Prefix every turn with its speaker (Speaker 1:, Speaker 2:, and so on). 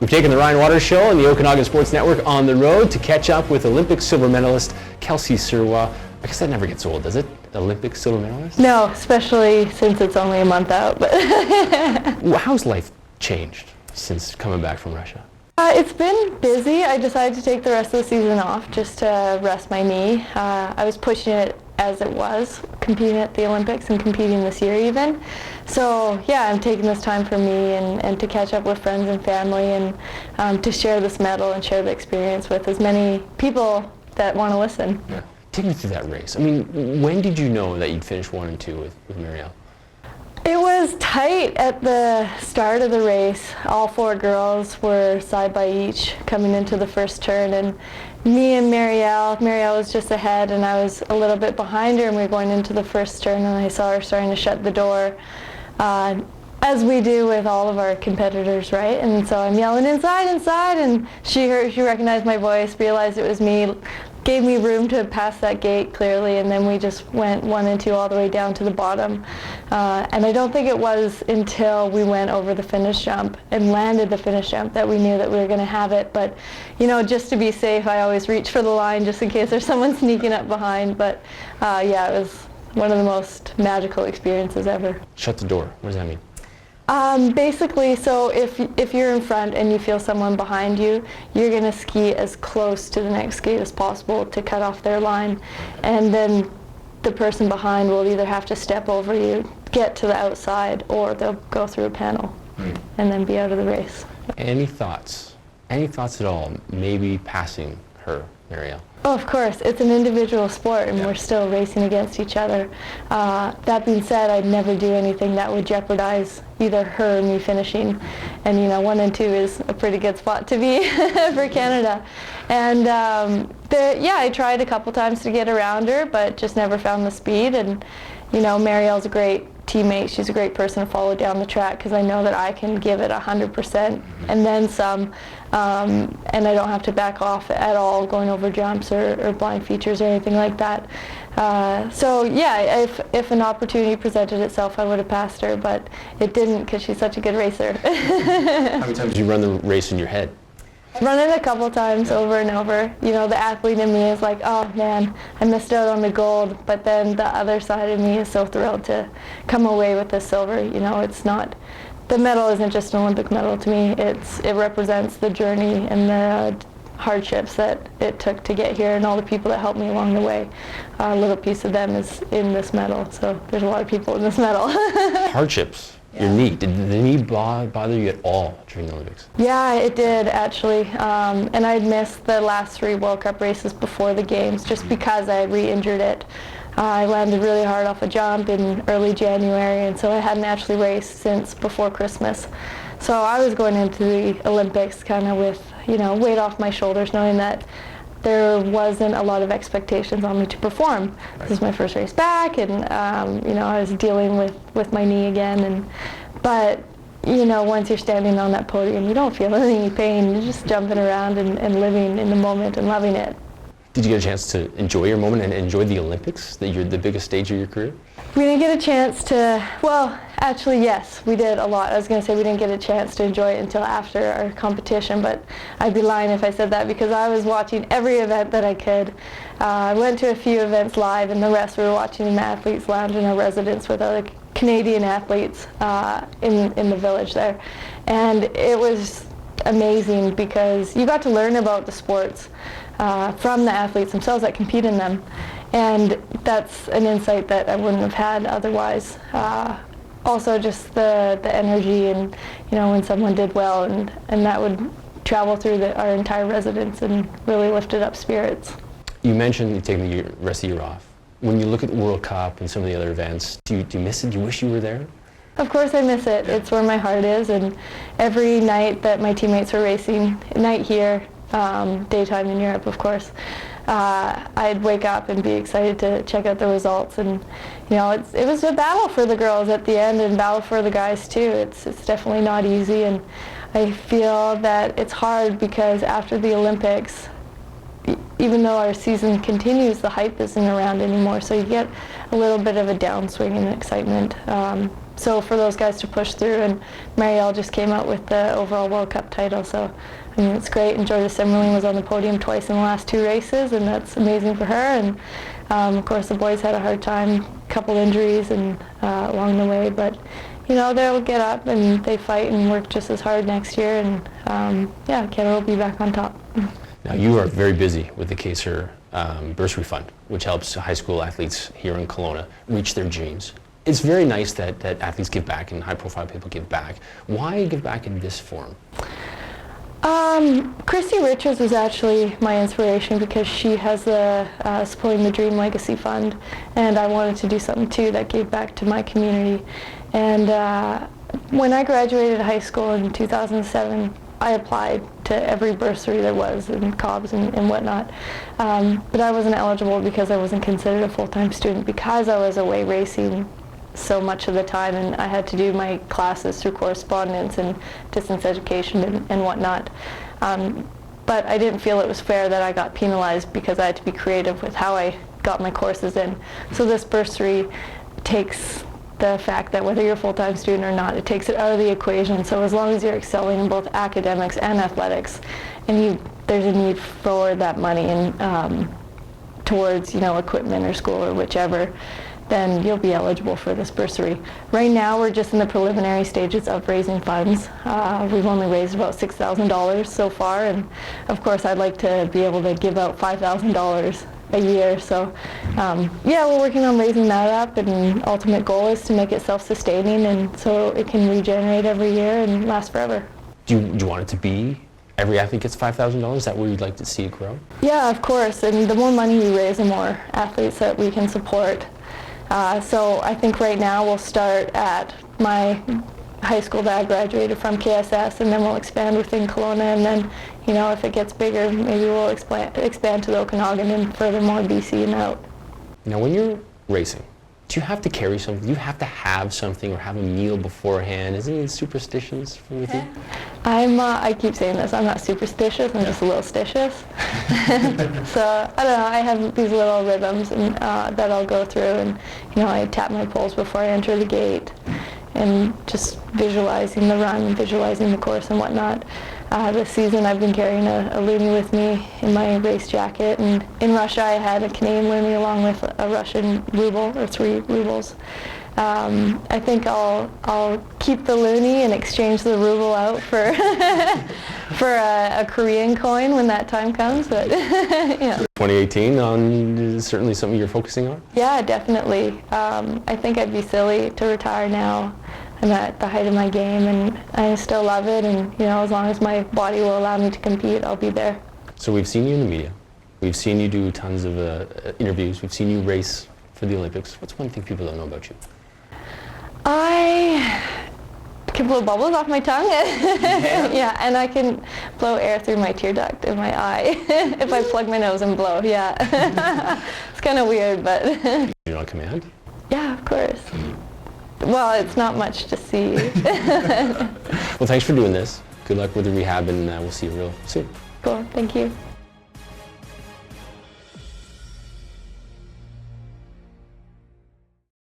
Speaker 1: We've taken the Ryan Waters Show and the Okanagan Sports Network on the road to catch up with Olympic silver medalist Kelsey Serwa. I guess that never gets old, does it? Olympic silver medalist?
Speaker 2: No, especially since it's only a month out. But
Speaker 1: how's life changed since coming back from Russia?
Speaker 2: It's been busy. I decided to take the rest of the season off just to rest my knee. I was pushing it as it was, competing at the Olympics and competing this year even. So yeah, I'm taking this time for me and to catch up with friends and family and to share this medal and share the experience with as many people that want to listen.
Speaker 1: Yeah. Take me through that race. I mean, when did you know that you'd finish 1 and 2 with Marielle?
Speaker 2: It was tight at the start of the race. All 4 girls were side by each coming into the first turn, and me and Marielle was just ahead and I was a little bit behind her, and we were going into the first turn and I saw her starting to shut the door, as we do with all of our competitors, right? And so I'm yelling, inside, inside, and she recognized my voice, realized it was me, gave me room to pass that gate clearly, and then we just went 1 and 2 all the way down to the bottom. And I don't think it was until we went over the finish jump and landed the finish jump that we knew that we were going to have it. But, you know, just to be safe, I always reach for the line just in case there's someone sneaking up behind. But yeah, it was one of the most magical experiences ever.
Speaker 1: Shut the door. What does that mean?
Speaker 2: Basically, so if you're in front and you feel someone behind you, you're going to ski as close to the next skate as possible to cut off their line. And then the person behind will either have to step over you, get to the outside, or they'll go through a panel and then be out of the race.
Speaker 1: Any thoughts? Any thoughts at all, maybe passing her, Marielle?
Speaker 2: Oh, of course, it's an individual sport and we're still racing against each other. That being said, I'd never do anything that would jeopardize either her or me finishing. And you know, 1 and 2 is a pretty good spot to be for Canada. And yeah, I tried a couple times to get around her, but just never found the speed. And you know, Marielle's a great teammate. She's a great person to follow down the track because I know that I can give it 100% and then some, and I don't have to back off at all going over jumps or blind features or anything like that. So yeah, if an opportunity presented itself, I would have passed her, but it didn't because she's such a good racer.
Speaker 1: How many times did you run the race in your head?
Speaker 2: Run it a couple times over and over. You know, the athlete in me is like, oh man, I missed out on the gold, but then the other side of me is so thrilled to come away with the silver. You know, it's not, the medal isn't just an Olympic medal to me, it represents the journey and the hardships that it took to get here and all the people that helped me along the way. A little piece of them is in this medal, so there's a lot of people in this medal.
Speaker 1: Hardships? Your knee, did the knee bother you at all during the Olympics?
Speaker 2: Yeah, it did actually, and I'd missed the last 3 World Cup races before the games just because I re-injured it. I landed really hard off a jump in early January, and so I hadn't actually raced since before Christmas. So I was going into the Olympics kind of with, you know, weight off my shoulders, knowing that there wasn't a lot of expectations on me to perform. This is my first race back, and you know, I was dealing with my knee again. But you know, once you're standing on that podium, you don't feel any pain. You're just jumping around and living in the moment and loving it.
Speaker 1: Did you get a chance to enjoy your moment and enjoy the Olympics, the biggest stage of your career?
Speaker 2: We didn't get a chance to, well, actually yes, we did a lot. I was going to say we didn't get a chance to enjoy it until after our competition, but I'd be lying if I said that because I was watching every event that I could. I went to a few events live, and the rest we were watching in the Athletes Lounge in our residence with other Canadian athletes in the village there. And it was amazing because you got to learn about the sports from the athletes themselves that compete in them. And that's an insight that I wouldn't have had otherwise. Also just the energy and, you know, when someone did well and that would travel through our entire residence and really lifted up spirits.
Speaker 1: You mentioned you taking the rest of the year off. When you look at the World Cup and some of the other events, do you miss it? Do you wish you were there?
Speaker 2: Of course I miss it. It's where my heart is, and every night that my teammates were racing, night here, daytime in Europe, of course, I'd wake up and be excited to check out the results. And you know, it was a battle for the girls at the end and battle for the guys too. It's definitely not easy, and I feel that it's hard because after the Olympics, even though our season continues, the hype isn't around anymore, so you get a little bit of a downswing in excitement. So for those guys to push through, and Marielle just came out with the overall World Cup title, so I mean it's great. And Georgia Simmerling was on the podium twice in the last 2 races, and that's amazing for her. And of course the boys had a hard time, couple injuries and along the way, but you know they'll get up and they fight and work just as hard next year, and yeah, Canada will be back on top.
Speaker 1: Now you are very busy with the KSER bursary fund, which helps high school athletes here in Kelowna reach their dreams. It's very nice that athletes give back and high-profile people give back. Why give back in this form?
Speaker 2: Christy Richards was actually my inspiration because she has the Supporting the Dream Legacy Fund, and I wanted to do something too that gave back to my community. And when I graduated high school in 2007, I applied to every bursary there was in Cobbs and whatnot, but I wasn't eligible because I wasn't considered a full-time student because I was away racing so much of the time, and I had to do my classes through correspondence and distance education and whatnot. But I didn't feel it was fair that I got penalized because I had to be creative with how I got my courses in. So this bursary takes the fact that whether you're a full-time student or not, it takes it out of the equation. So as long as you're excelling in both academics and athletics, and there's a need for that money and towards equipment or school or whichever, then you'll be eligible for this bursary. Right now we're just in the preliminary stages of raising funds. We've only raised about $6,000 so far, and of course I'd like to be able to give out $5,000 a year. So yeah, we're working on raising that up, and ultimate goal is to make it self-sustaining and so it can regenerate every year and last forever. Do
Speaker 1: you want it to be every athlete gets $5,000? Is that where you'd like to see it grow?
Speaker 2: Yeah, of course, and the more money we raise, the more athletes that we can support. So I think right now we'll start at my high school that I graduated from, KSS, and then we'll expand within Kelowna, and then if it gets bigger, maybe we'll expand to the Okanagan and furthermore BC and out.
Speaker 1: Now when you're racing, do you have to carry something? Do you have to have something or have a meal beforehand? Is there any superstitions with you?
Speaker 2: I keep saying this, I'm not superstitious, I'm just a little stitious. So I don't know, I have these little rhythms and, that I'll go through, and I tap my poles before I enter the gate, and just visualizing the run, visualizing the course and whatnot. This season I've been carrying a loonie with me in my race jacket, and in Russia I had a Canadian loonie along with a Russian ruble, or 3 rubles. I think I'll keep the loonie and exchange the ruble out for for a Korean coin when that time comes. But
Speaker 1: 2018 is certainly something you're focusing on? Yeah,
Speaker 2: definitely. I think I'd be silly to retire now. I'm at the height of my game, and I still love it, and as long as my body will allow me to compete, I'll be there.
Speaker 1: So we've seen you in the media, we've seen you do tons of interviews, we've seen you race for the Olympics. What's one thing people don't know about you?
Speaker 2: I can blow bubbles off my tongue. Yeah, and I can blow air through my tear duct in my eye if I plug my nose and blow, yeah. It's kind of weird, but...
Speaker 1: You're on command?
Speaker 2: Yeah, of course. Well, it's not much to see.
Speaker 1: Well, thanks for doing this. Good luck with the rehab, and we'll see you real soon.
Speaker 2: Cool, thank you.